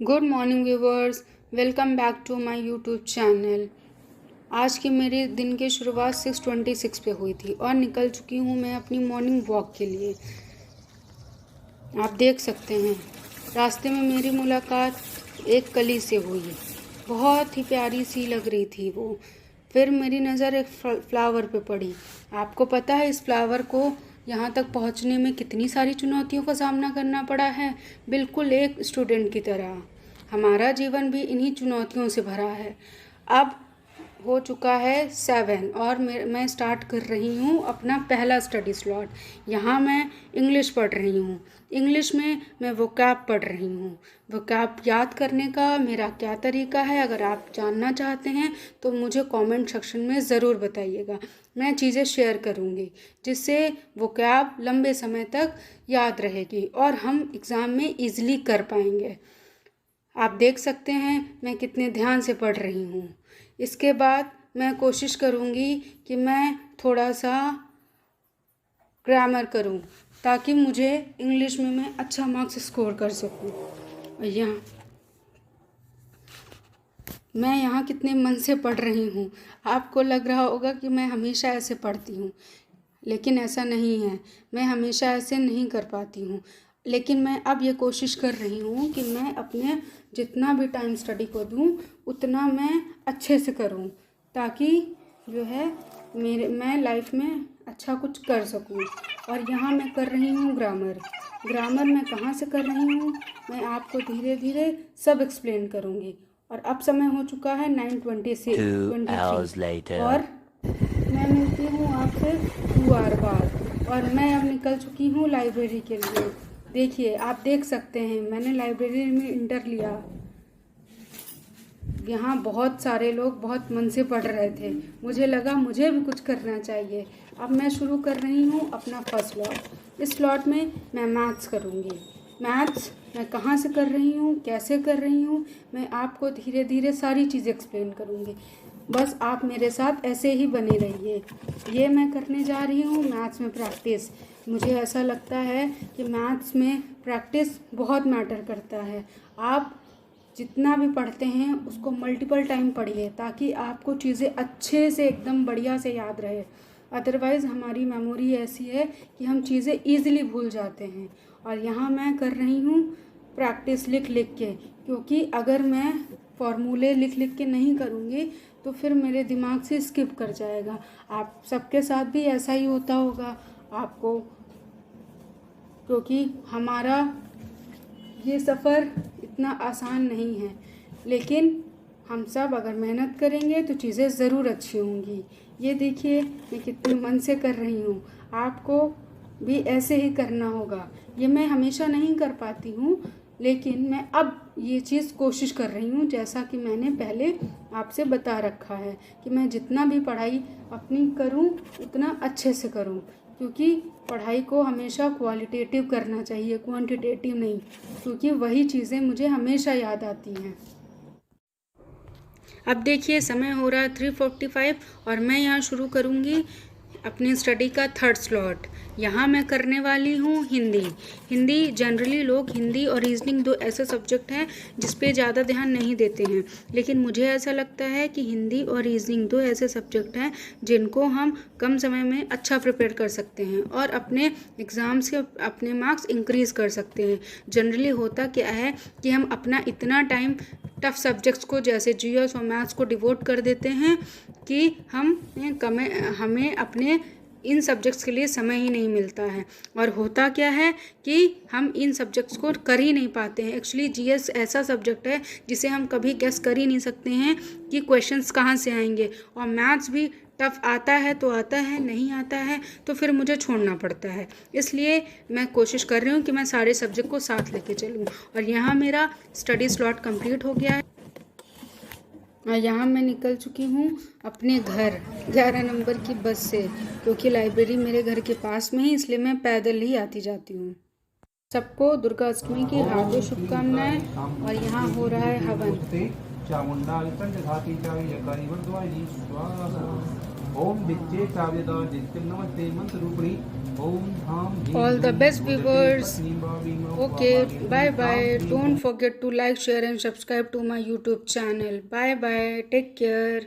Good morning viewers, welcome back to my YouTube channel. आज की मेरे दिन की शुरुआत 6:26 पे हुई थी और निकल चुकी हूँ मैं अपनी मॉर्निंग वॉक के लिए। आप देख सकते हैं रास्ते में मेरी मुलाकात एक कली से हुई। बहुत ही प्यारी सी लग रही थी वो। फिर मेरी नज़र एक फ्लावर पे पड़ी। आपको पता है इस फ्लावर को यहाँ तक पहुँचने में कितनी सारी चुनौतियों का सामना करना पड़ा है। बिल्कुल एक स्टूडेंट की तरह हमारा जीवन भी इन्हीं चुनौतियों से भरा है। अब हो चुका है 7 और मैं स्टार्ट कर रही हूँ अपना पहला स्टडी स्लॉट। यहाँ मैं इंग्लिश पढ़ रही हूँ। इंग्लिश में मैं वोकैब पढ़ रही हूँ। वोकैब याद करने का मेरा क्या तरीका है, अगर आप जानना चाहते हैं तो मुझे कमेंट सेक्शन में ज़रूर बताइएगा। मैं चीज़ें शेयर करूँगी जिससे वोकैब लंबे समय तक याद रहेगी और हम एग्ज़ाम में ईज़िली कर पाएंगे। आप देख सकते हैं मैं कितने ध्यान से पढ़ रही हूँ। इसके बाद मैं कोशिश करूँगी कि मैं थोड़ा सा ग्रामर करूँ ताकि मुझे इंग्लिश में मैं अच्छा मार्क्स स्कोर कर सकूँ। और मैं यहाँ कितने मन से पढ़ रही हूँ। आपको लग रहा होगा कि मैं हमेशा ऐसे पढ़ती हूँ, लेकिन ऐसा नहीं है। मैं हमेशा ऐसे नहीं कर पाती हूँ, लेकिन मैं अब ये कोशिश कर रही हूँ कि मैं अपने जितना भी टाइम स्टडी को दूँ उतना मैं अच्छे से करूँ ताकि जो है मैं लाइफ में अच्छा कुछ कर सकूँ। और यहाँ मैं कर रही हूँ ग्रामर मैं कहाँ से कर रही हूँ मैं आपको धीरे धीरे सब एक्सप्लेन करूँगी। और अब समय हो चुका है 9:23 और मैं मिलती हूँ आपसे 2 आवर बाद और मैं अब निकल चुकी हूँ लाइब्रेरी के लिए। देखिए, आप देख सकते हैं मैंने लाइब्रेरी में इंटर लिया। यहाँ बहुत सारे लोग बहुत मन से पढ़ रहे थे। मुझे लगा मुझे भी कुछ करना चाहिए। अब मैं शुरू कर रही हूँ अपना फर्स्ट स्लॉट। इस स्लॉट में मैं मैथ्स करूँगी। मैथ्स मैं कहाँ से कर रही हूँ, कैसे कर रही हूँ, मैं आपको धीरे धीरे सारी चीज़ें एक्सप्लेन करूँगी। बस आप मेरे साथ ऐसे ही बने रहिए। ये मैं करने जा रही हूँ मैथ्स में प्रैक्टिस। मुझे ऐसा लगता है कि मैथ्स में प्रैक्टिस बहुत मैटर करता है। आप जितना भी पढ़ते हैं उसको मल्टीपल टाइम पढ़िए ताकि आपको चीज़ें अच्छे से एकदम बढ़िया से याद रहे। अदरवाइज़ हमारी मेमोरी ऐसी है कि हम चीज़ें ईज़िली भूल जाते हैं। और यहाँ मैं कर रही हूँ प्रैक्टिस लिख लिख के, क्योंकि अगर मैं फॉर्मूले लिख लिख के नहीं करूँगी तो फिर मेरे दिमाग से स्किप कर जाएगा। आप सबके साथ भी ऐसा ही होता होगा आपको, क्योंकि हमारा ये सफ़र इतना आसान नहीं है। लेकिन हम सब अगर मेहनत करेंगे तो चीज़ें ज़रूर अच्छी होंगी। ये देखिए मैं कितने मन से कर रही हूँ। आपको भी ऐसे ही करना होगा। ये मैं हमेशा नहीं कर पाती हूँ, लेकिन मैं अब ये चीज़ कोशिश कर रही हूँ जैसा कि मैंने पहले आपसे बता रखा है कि मैं जितना भी पढ़ाई अपनी करूँ उतना अच्छे से करूँ, क्योंकि पढ़ाई को हमेशा क्वालिटेटिव करना चाहिए, क्वांटिटेटिव नहीं, क्योंकि वही चीज़ें मुझे हमेशा याद आती हैं। अब देखिए समय हो रहा है 3:45 और मैं यहाँ शुरू करूँगी अपनी स्टडी का थर्ड स्लॉट। यहाँ मैं करने वाली हूँ हिंदी जनरली लोग हिंदी और रीजनिंग दो ऐसे सब्जेक्ट हैं जिस पे ज़्यादा ध्यान नहीं देते हैं, लेकिन मुझे ऐसा लगता है कि हिंदी और रीजनिंग दो ऐसे सब्जेक्ट हैं जिनको हम कम समय में अच्छा प्रिपेयर कर सकते हैं और अपने एग्ज़ाम से अपने मार्क्स इंक्रीज़ कर सकते हैं। जनरली होता क्या है कि हम अपना इतना टाइम टफ सब्जेक्ट्स को जैसे जीएस और मैथ्स को डिवोट कर देते हैं कि हमें अपने इन सब्जेक्ट्स के लिए समय ही नहीं मिलता है। और होता क्या है कि हम इन सब्जेक्ट्स को कर ही नहीं पाते हैं। एक्चुअली जीएस ऐसा सब्जेक्ट है जिसे हम कभी गेस कर ही नहीं सकते हैं कि क्वेश्चंस कहाँ से आएंगे, और मैथ्स भी टफ आता है तो आता है, नहीं आता है तो फिर मुझे छोड़ना पड़ता है। इसलिए मैं कोशिश कर रही हूँ कि मैं सारे सब्जेक्ट को साथ लेके चलूँ। और यहाँ मेरा स्टडी स्लॉट कंप्लीट हो गया है और यहाँ मैं निकल चुकी हूँ अपने घर 11 नंबर की बस से, क्योंकि लाइब्रेरी मेरे घर के पास में ही, इसलिए मैं पैदल ही आती जाती हूँ। सबको दुर्गा अष्टमी की हार्दिक शुभकामनाएं। और यहाँ हो रहा है हवन। ओम विच्चे काव्यदा जित्यम नमस्ते मंत्र रूपिणी ओम धाम धीम All the धूम best उदते viewers. पत्नी भावीम Okay, वावागे bye Om Dham bye. धीम Don't धूम forget to like, share, and subscribe to my YouTube channel. Bye bye. Take care.